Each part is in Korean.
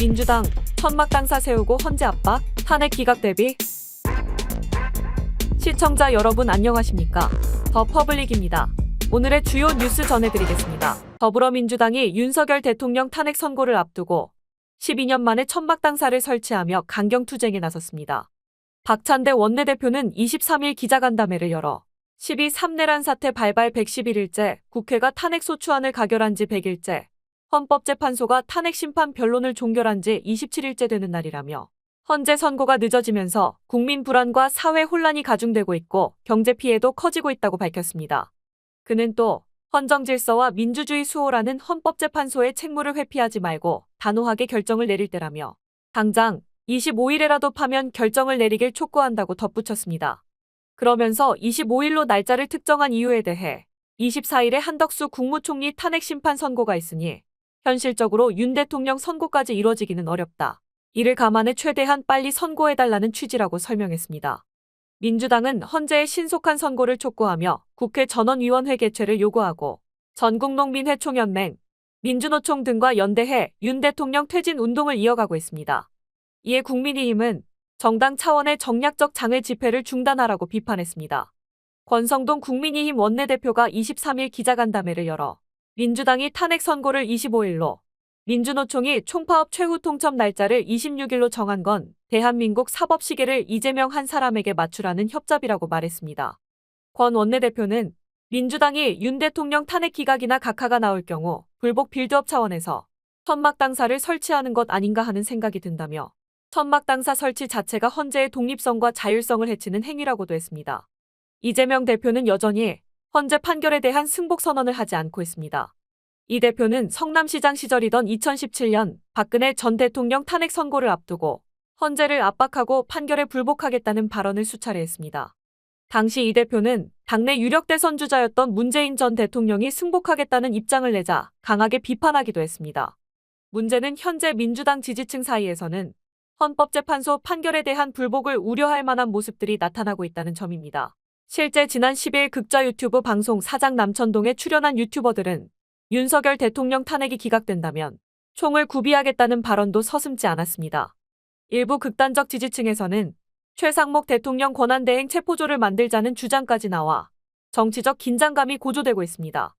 민주당 천막 당사 세우고 헌재 압박, 탄핵 기각 대비. 시청자 여러분 안녕하십니까? 더 퍼블릭입니다. 오늘의 주요 뉴스 전해드리겠습니다. 더불어민주당이 윤석열 대통령 탄핵 선고를 앞두고 12년 만에 천막 당사를 설치하며 강경투쟁에 나섰습니다. 박찬대 원내대표는 23일 기자간담회를 열어 12.3내란 사태 발발 111일째, 국회가 탄핵소추안을 가결한 지 100일째, 헌법재판소가 탄핵심판 변론을 종결한 지 27일째 되는 날이라며 헌재 선고가 늦어지면서 국민 불안과 사회 혼란이 가중되고 있고 경제 피해도 커지고 있다고 밝혔습니다. 그는 또 헌정질서와 민주주의 수호라는 헌법재판소의 책무를 회피하지 말고 단호하게 결정을 내릴 때라며 당장 25일에라도 파면 결정을 내리길 촉구한다고 덧붙였습니다. 그러면서 25일로 날짜를 특정한 이유에 대해 24일에 한덕수 국무총리 탄핵심판 선고가 있으니 현실적으로 윤 대통령 선고까지 이뤄지기는 어렵다. 이를 감안해 최대한 빨리 선고해달라는 취지라고 설명했습니다. 민주당은 헌재의 신속한 선고를 촉구하며 국회 전원위원회 개최를 요구하고 전국농민회 총연맹, 민주노총 등과 연대해 윤 대통령 퇴진 운동을 이어가고 있습니다. 이에 국민의힘은 정당 차원의 정략적 장외 집회를 중단하라고 비판했습니다. 권성동 국민의힘 원내대표가 23일 기자간담회를 열어 민주당이 탄핵 선고를 25일로, 민주노총이 총파업 최후 통첩 날짜를 26일로 정한 건 대한민국 사법 시계를 이재명 한 사람에게 맞추라는 협잡이라고 말했습니다. 권 원내대표는 민주당이 윤 대통령 탄핵 기각이나 각하가 나올 경우 불복 빌드업 차원에서 천막 당사를 설치하는 것 아닌가 하는 생각이 든다며 천막 당사 설치 자체가 헌재의 독립성과 자율성을 해치는 행위라고도 했습니다. 이재명 대표는 여전히 헌재 판결에 대한 승복 선언을 하지 않고 있습니다. 이 대표는 성남시장 시절이던 2017년 박근혜 전 대통령 탄핵 선고를 앞두고 헌재를 압박하고 판결에 불복하겠다는 발언을 수차례 했습니다. 당시 이 대표는 당내 유력 대선 주자였던 문재인 전 대통령이 승복하겠다는 입장을 내자 강하게 비판하기도 했습니다. 문제는 현재 민주당 지지층 사이에서는 헌법재판소 판결에 대한 불복을 우려할 만한 모습들이 나타나고 있다는 점입니다. 실제 지난 10일 극자 유튜브 방송 사장 남천동에 출연한 유튜버들은 윤석열 대통령 탄핵이 기각된다면 총을 구비하겠다는 발언도 서슴지 않았습니다. 일부 극단적 지지층에서는 최상목 대통령 권한대행 체포조를 만들자는 주장까지 나와 정치적 긴장감이 고조되고 있습니다.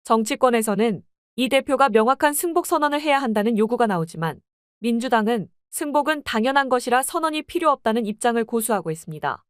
정치권에서는 이 대표가 명확한 승복 선언을 해야 한다는 요구가 나오지만 민주당은 승복은 당연한 것이라 선언이 필요 없다는 입장을 고수하고 있습니다.